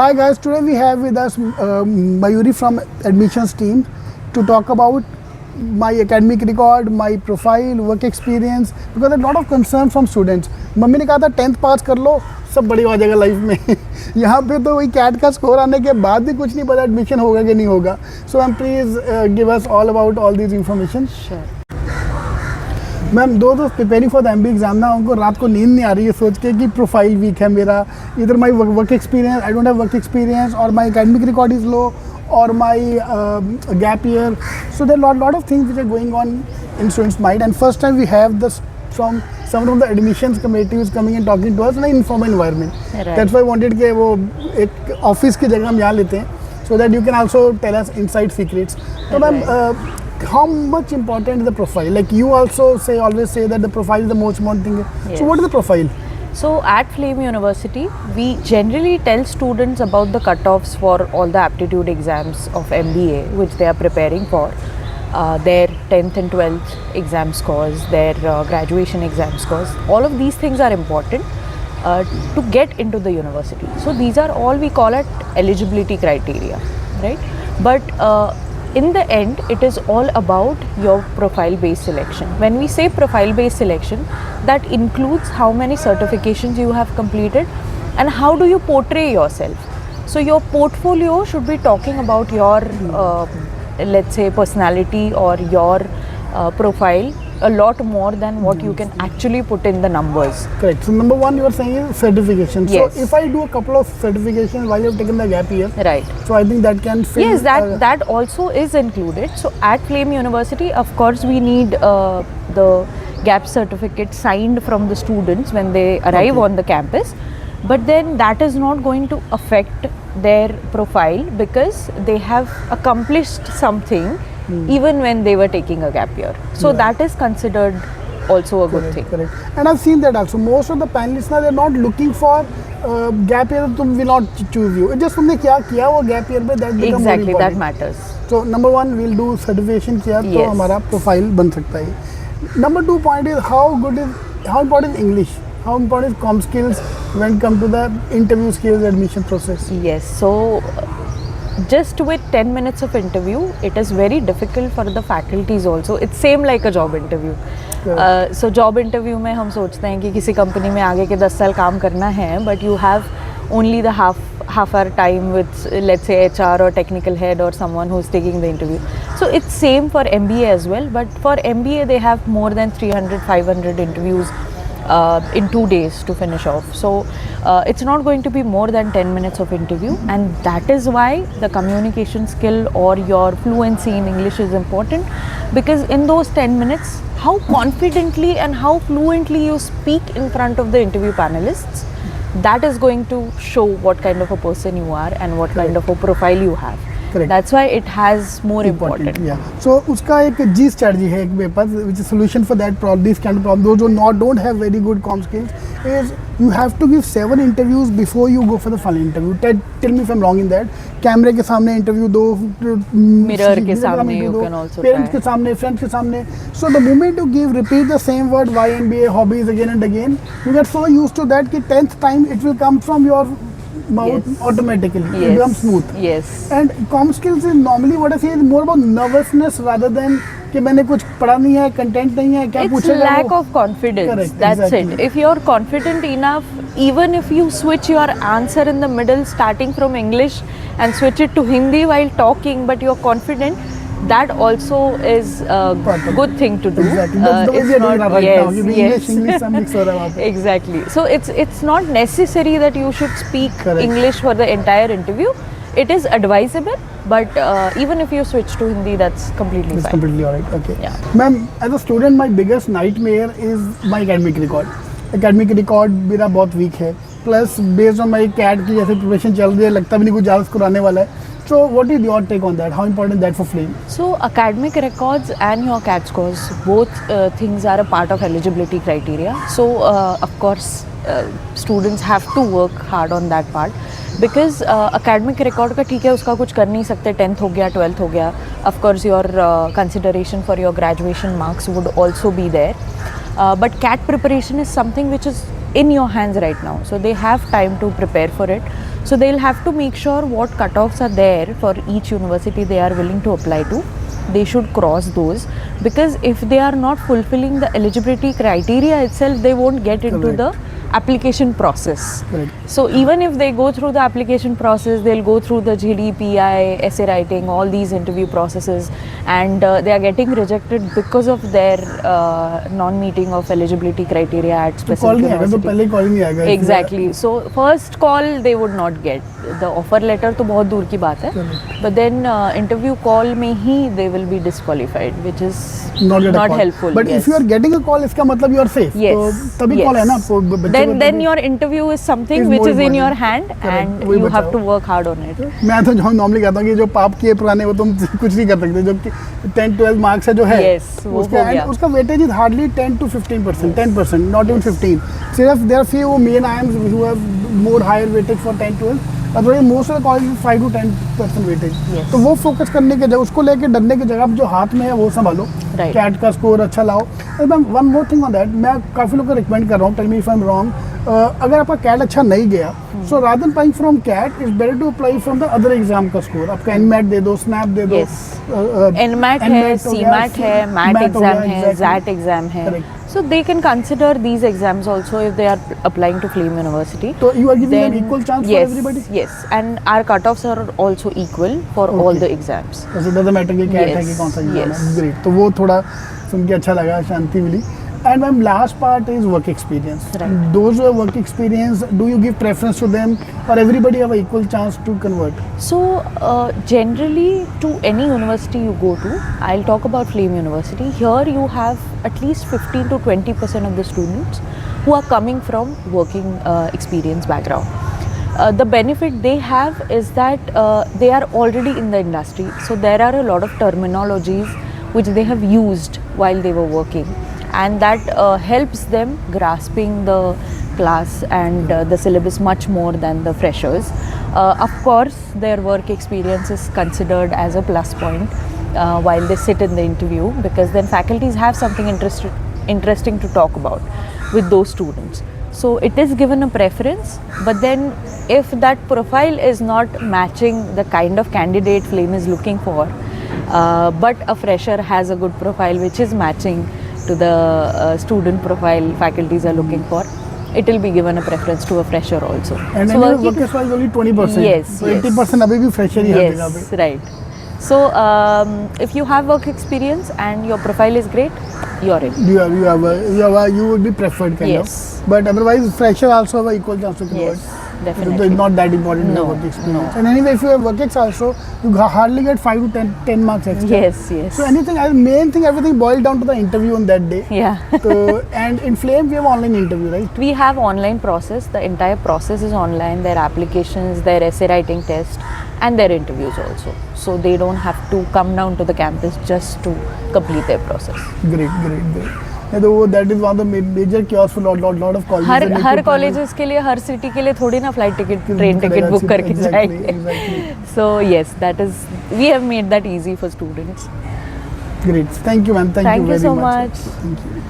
Hi guys, today we have with us Mayuri from admissions team to talk about my academic record, my profile, work experience because a lot of concern from students. Mummy ने कहा था 10th पास कर लो सब बढ़िया हो जाएगा life में यहाँ पे तो वही कैट का स्कोर आने के बाद भी कुछ नहीं पता एडमिशन होगा कि नहीं होगा. So ma'am please give us all about all this information. Ma'am दो preparing for the MBA exam ना उनको रात को नींद नहीं आ रही है सोच के कि प्रोफाइल वीक है मेरा, इधर my work experience I don't have work experience और my academic record is low और my gap year. So there lot of things which are going on in students' mind, and first time we have this from some of the admissions committee is coming and talking to us in an informal environment. Right. That's why I wanted कि वो एक office की जगह हम यहाँ लेते हैं so that you can also tell us inside secrets. So ma'am how much important is the profile? Like you also always say that the profile is the most important thing. Yes. So what is the profile? So at Flame University, we generally tell students about the cutoffs for all the aptitude exams of MBA which they are preparing for. Their 10th and 12th exam scores, their graduation exam scores, all of these things are important to get into the university. So these are all we call it eligibility criteria, right? But in the end, it is all about your profile-based selection. When we say profile-based selection, that includes how many certifications you have completed and how do you portray yourself. So your portfolio should be talking about your let's say personality or your profile a lot more than what you can actually put in the numbers. Correct. So number one you are saying is certification. Yes. So if I do a couple of certifications while you have taken the gap year, right, so I think that can fill. Yes, that also is included. So at Flame University, of course, we need the gap certificate signed from the students when they arrive on the campus. But then that is not going to affect their profile because they have accomplished something even when they were taking a gap year. So that is considered also a good thing. Correct. And I've seen that also. Most of the panelists now they're not looking for gap year. Tum will not choose you. It's just तुमने क्या किया वो gap year में that becomes exactly more that important. matters. So number one we'll do certification किया तो हमारा profile बन सकता है. Number two point is how important is English? How important is comm skills when it comes to the interview skills admission process? Yes, so just with 10 minutes of interview, it is very difficult for the faculties also. It's same like a job interview. So job interview में हम सोचते हैं कि किसी company में आगे के 10 साल काम करना है, but you have only the half hour time with let's say HR or technical head or someone who's taking the interview. So it's same for MBA as well, but for MBA they have more than 300-500 interviews in 2 days to finish off. So it's not going to be more than 10 minutes of interview, and that is why the communication skill or your fluency in English is important, because in those 10 minutes, how confidently and how fluently you speak in front of the interview panelists, that is going to show what kind of a person you are and what kind of a profile you have. Correct. That's why it has more important. Yeah. So उसका एक G strategy है एक मेरे पास which is solution for that problem, this kind of problem. Those who don't have very good comm skills is you have to give 7 interviews before you go for the final interview. Tell me if I'm wrong in that. कैमरे के सामने interview दो, mirror के सामने you can also parents के सामने, friends के सामने. So the moment you repeat the same word why MBA hobbies again and again, you get so used to that कि 10th time it will come from your mouth automatically. It becomes smooth. Yes. And comm skills is normally what I say is more about nervousness rather than कि मैंने कुछ पढ़ा नहीं है, content नहीं है, क्या पूछेगा वो. It's lack of confidence. Correct, That's exactly. it. If you're confident enough, even if you switch your answer in the middle, starting from English and switch it to Hindi while talking, but you're confident, that also is a good thing to do. Exactly. That's the way we are doing right now. Yes. English सब mix हो रहा है वहाँ पे. Exactly. So it's not necessary that you should speak Correct. English for the entire interview. It is advisable, but even if you switch to Hindi, that's completely It's fine. completely alright. Okay. Yeah. Ma'am, as a student, my biggest nightmare is my academic record. Academic record मेरा बहुत weak है. Plus, based on my CAT की जैसे preparation चल रही है, लगता भी नहीं कुछ ज़्यादा स्कोर आने वाला है. So, what is your take on that? How important is that for Flame? So, academic records and your CAT scores, both things are a part of eligibility criteria. So, of course, students have to work hard on that part, because academic record का ठीक है उसका कुछ कर नहीं सकते, 10th हो गया, 12th हो गया. Of course, your consideration for your graduation marks would also be there. But CAT preparation is something which is in your hands right now. So, they have time to prepare for it. So they'll have to make sure what cutoffs are there for each university they are willing to apply to. They should cross those, because if they are not fulfilling the eligibility criteria itself, they won't get into Correct. the application process. Correct. So even if they go through the application process, they'll go through the GD, PI, essay writing, all these interview processes, and they are getting rejected because of their non-meeting of eligibility criteria at तो specific call नहीं आएगा, तो university. पहले call नहीं आएगा. Exactly. So first call they would not get. The offer letter तो बहुत दूर की बात है. Correct. But then interview call में ही they will be disqualified, which is Not get a call. helpful. But yes. if you are getting a call, इसका मतलब you are safe. Yes. तो तभी yes. कॉल है ना आपको. बच्चे को Then तभी- your interview is something Is which more is in your important. hand, Correct. and वही you have बचाओ. to work hard on it. मैं तो जो नॉर्मली कहता हूँ कि जो पाप किए पुराने वो तुम कुछ नहीं कर सकते. जो 10-12 मार्क्स है जो है, Yes, वो उसका हो गया. उसका weightage is hardly 10 to 15%, 10%, not even 15. सिर्फ there are few main IIMs who have more higher weightage for 10-12. Otherwise most of the college 5 to 10% weightage. Yes. तो वो फोकस करने के जगह, उसको लेके डरने की जगह, आप जो हाथ में है वो संभालो. Right. कैट का स्कोर अच्छा लाओ. One more thing on that, मैं काफ़ी लोग को रिकमेंड कर रहा हूँ, tell me if I am wrong. अगर आपका कैट अच्छा नहीं गया, so rather than applying from CAT is better to apply from the other exam का स्कोर. आपका एनमैट दे दो, स्नैप दे दो. Yes. NMAT है, CMAT है, MAT exam है, ZAT exam है. Correct. So they can consider these exams also if they are applying to Flame University. So you are giving them Then- equal chance yes, for everybody? Yes, and our cutoffs are also equal for all Okay. the exams. So it doesn't matter कि cat है कि Yes, कौन सा exam yes. है. Great. तो वो थोड़ा सुन के अच्छा लगा, शांति मिली. And ma'am last part is work experience. Right. Those who have work experience, do you give preference to them or everybody have a equal chance to convert? So generally to any university you go to, I'll talk about Flame University. Here you have at least 15 to 20% of the students who are coming from working experience background. The benefit they have is that they are already in the industry. So there are a lot of terminologies which they have used while they were working, and that helps them grasping the class and the syllabus much more than the freshers. Of course, their work experience is considered as a plus point while they sit in the interview, because then faculties have something interesting to talk about with those students. So it is given a preference, but then if that profile is not matching the kind of candidate Flame is looking for, but a fresher has a good profile which is matching to the student profile faculties are looking for, it will be given a preference to a fresher also. And So then work work experience only 20%. Yes, So yes. 80% अभी भी fresher ही हर जगह पे. yes, right. So if you have work experience and your profile is great, you're in. You would be preferred kind Yes. of. But otherwise, fresher also have a equal chance to convert. Yes, So definitely. it's not that important to No, have work experience. no. And anyway, if you have work ex also, you hardly get 5 to 10 marks extra. Yes, yes. So main thing, everything boiled down to the interview on that day. Yeah. So, and in Flame, we have online interview, right? We have online process. The entire process is online. Their applications, their essay writing test, and their interviews also. So they don't have to come down to the campus just to complete their process. Great. नहीं तो वो that is one of the major cures for lot of colleges. Her and her people- colleges के लिए, हर city के लिए थोड़ी ना flight ticket, train ticket करेगा, बुक करके exactly, जाएंगे. exactly. So yes, that is, we have made that easy for students. Great. Thank you, ma'am. Thank you Thank you very so much. much. Thank you.